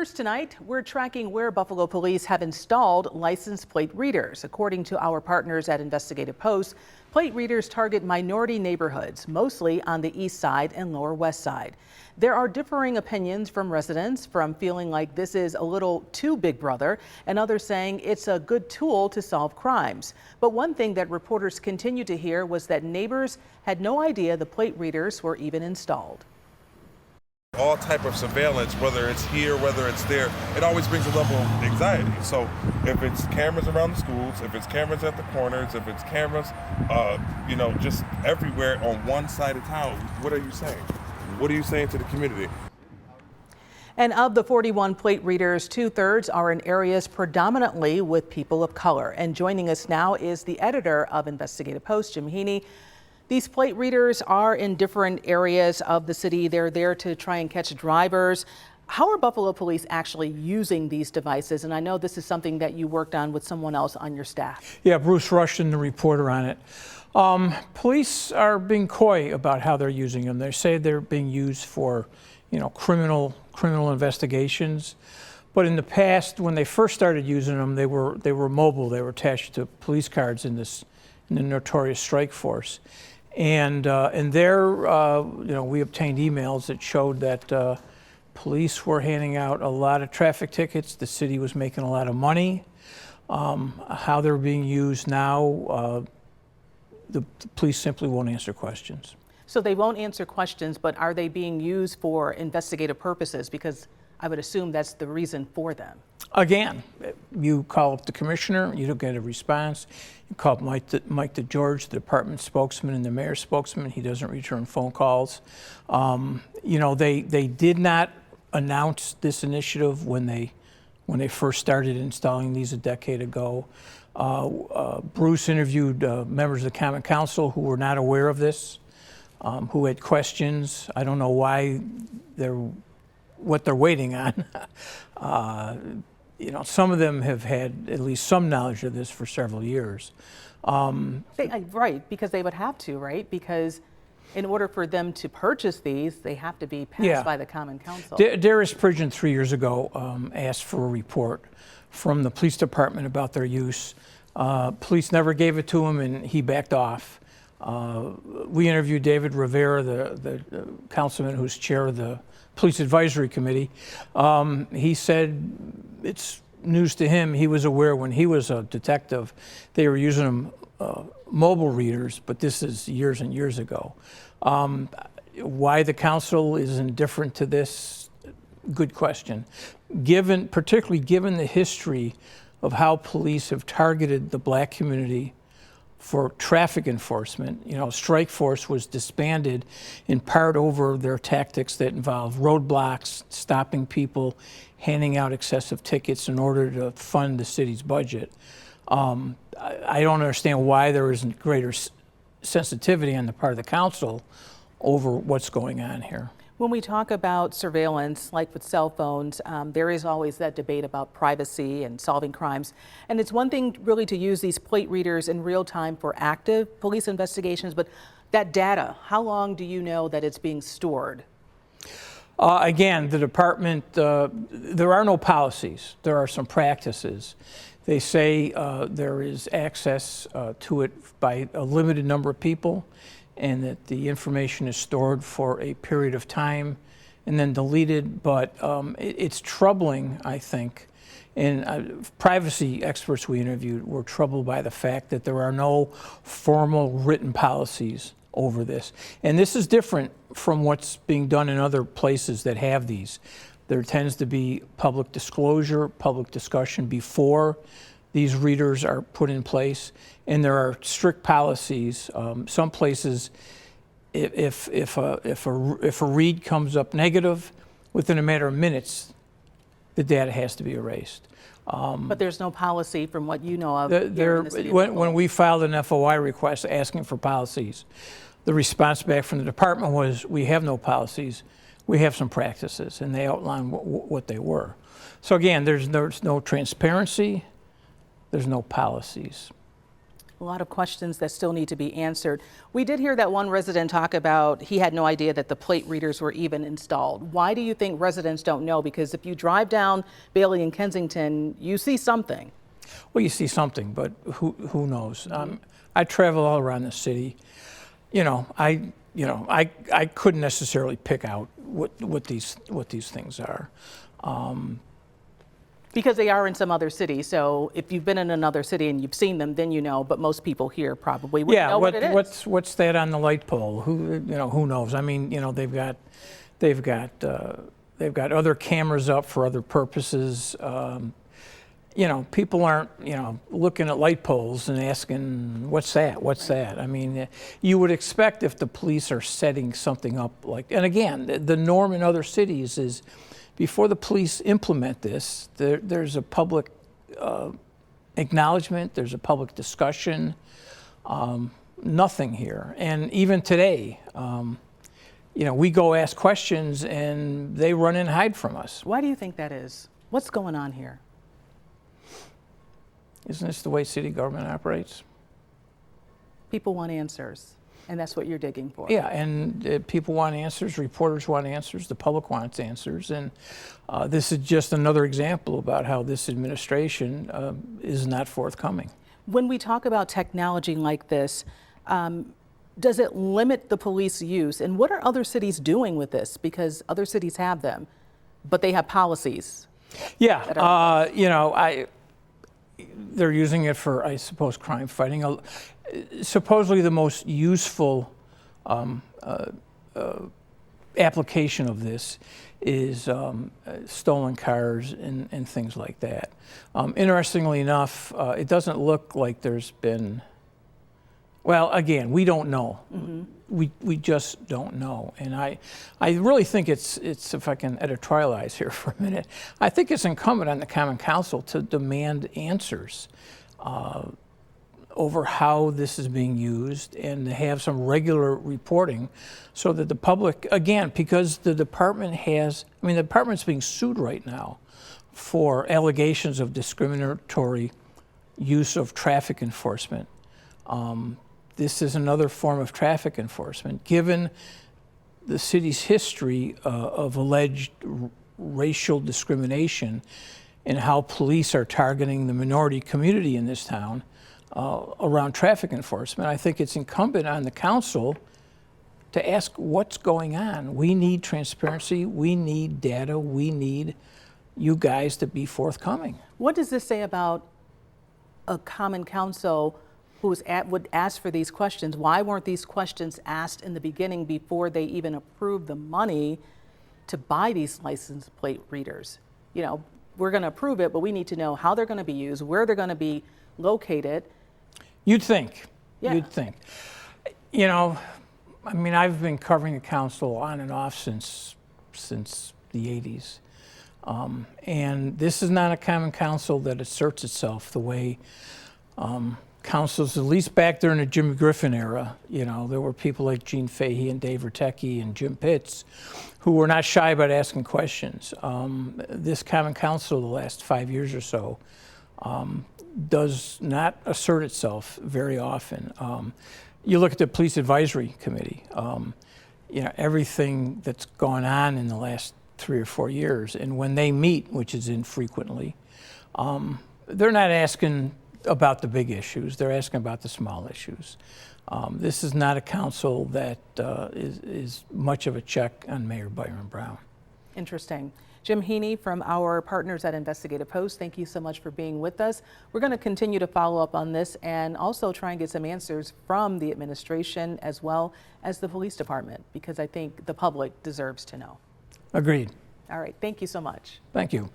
First tonight, we're tracking where Buffalo police have installed license plate readers. According to our partners at Investigative Post, plate readers target minority neighborhoods, mostly on the east side and lower west side. There are differing opinions from residents, from feeling like this is a little too big brother, and others saying it's a good tool to solve crimes. But one thing that reporters continue to hear was that neighbors had no idea the plate readers were even installed. All type of surveillance, whether it's here, whether it's there, it always brings a level of anxiety. So if it's cameras around the schools, if it's cameras at the corners, if it's cameras, just everywhere on one side of town, what are you saying? What are you saying to the community? And of the 41 plate readers, 2/3 are in areas predominantly with people of color. And joining us now is the editor of Investigative Post, Jim Heaney. These plate readers are in different areas of the city. They're there to try and catch drivers. How are Buffalo police actually using these devices? And I know this is something that you worked on with someone else on your staff. Yeah, Bruce Rushton, the reporter on it. Police are being coy about how they're using them. They say they're being used for, criminal investigations. But in the past, when they first started using them, they were mobile. They were attached to police cars in the notorious strike force. And there, we obtained emails that showed that police were handing out a lot of traffic tickets. The city was making a lot of money. How they're being used now, the police simply won't answer questions. So they won't answer questions, but are they being used for investigative purposes? Because I would assume that's the reason for them. Again, you call up the commissioner, you don't get a response. You call up Mike DeGeorge, the department spokesman, and the mayor's spokesman. He doesn't return phone calls. They did not announce this initiative when they first started installing these a decade ago. Bruce interviewed members of the Common Council who were not aware of this, who had questions. I don't know why what they're waiting on. Some of them have had at least some knowledge of this for several years. Right, because they would have to, right? Because in order for them to purchase these, they have to be passed by the Common Council. Darius Pridgeon 3 years ago asked for a report from the police department about their use. Police never gave it to him, and he backed off. We interviewed David Rivera, the councilman who's chair of the Police Advisory Committee. He said it's news to him. He was aware when he was a detective they were using them mobile readers, but this is years and years ago. Why the council is indifferent to this? Good question. Particularly given the history of how police have targeted the black community for traffic enforcement. Strike Force was disbanded in part over their tactics that involve roadblocks, stopping people, handing out excessive tickets in order to fund the city's budget. I don't understand why there isn't greater sensitivity on the part of the council over what's going on here. When we talk about surveillance, like with cell phones, there is always that debate about privacy and solving crimes. And it's one thing really to use these plate readers in real time for active police investigations, but that data, how long do you know that it's being stored? Again, the department, there are no policies. There are some practices. They say there is access to it by a limited number of people, and that the information is stored for a period of time and then deleted. But it's troubling, I think, and privacy experts we interviewed were troubled by the fact that there are no formal written policies over this. And this is different from what's being done in other places that have these. There tends to be public disclosure, public discussion before these readers are put in place, and there are strict policies. Some places, if a read comes up negative, within a matter of minutes, the data has to be erased. But there's no policy from what you know of here in the city of Buffalo. When we filed an FOI request asking for policies, the response back from the department was, we have no policies, we have some practices, and they outlined what they were. So again, there's no transparency, there's no policies. A lot of questions that still need to be answered. We did hear that one resident talk about he had no idea that the plate readers were even installed. Why do you think residents don't know? Because if you drive down Bailey and Kensington, you see something. Well, you see something, but who knows? I travel all around the city. I couldn't necessarily pick out what these things are. Because they are in some other city. So if you've been in another city and you've seen them, then you know. But most people here probably wouldn't know what it is. What's that on the light pole? Who knows? I mean, they've got other cameras up for other purposes. People aren't, looking at light poles and asking, what's that? What's that? I mean, you would expect if the police are setting something up and again, the norm in other cities is before the police implement this, there's a public acknowledgement, there's a public discussion, nothing here. And even today, we go ask questions and they run and hide from us. Why do you think that is? What's going on here? Isn't this the way city government operates? People want answers, and that's what you're digging for. Yeah, and people want answers, reporters want answers, the public wants answers, and this is just another example about how this administration is not forthcoming. When we talk about technology like this, does it limit the police use? And what are other cities doing with this? Because other cities have them, but they have policies. Yeah, they're using it for, I suppose, crime fighting. Supposedly the most useful application of this is stolen cars and things like that. Interestingly enough, it doesn't look like there's been, well, again, we don't know. Mm-hmm. We just don't know. And I really think it's, if I can editorialize here for a minute, I think it's incumbent on the Common Council to demand answers over how this is being used and to have some regular reporting so that the public, again, because the department the department's being sued right now for allegations of discriminatory use of traffic enforcement. This is another form of traffic enforcement. Given the city's history of alleged racial discrimination and how police are targeting the minority community in this town around traffic enforcement, I think it's incumbent on the council to ask what's going on. We need transparency, we need data, we need you guys to be forthcoming. What does this say about a common council would ask for these questions? Why weren't these questions asked in the beginning before they even approved the money to buy these license plate readers? We're going to approve it, but we need to know how they're going to be used, where they're going to be located. You'd think. Yeah. You'd think. I've been covering the council on and off since the 80s. And this is not a common council that asserts itself the way councils, at least back during the Jimmy Griffin era, there were people like Gene Fahey and Dave Vertecki and Jim Pitts who were not shy about asking questions. This common council the last 5 years or so does not assert itself very often. You look at the Police Advisory Committee, everything that's gone on in the last 3 or 4 years, and when they meet, which is infrequently, they're not asking about the big issues, they're asking about the small issues. This is not a council that is much of a check on Mayor Byron Brown. Interesting. Jim Heaney from our partners at Investigative Post, thank you so much for being with us. We're going to continue to follow up on this and also try and get some answers from the administration as well as the police department, because I think the public deserves to know. Agreed. All right, thank you so much. Thank you.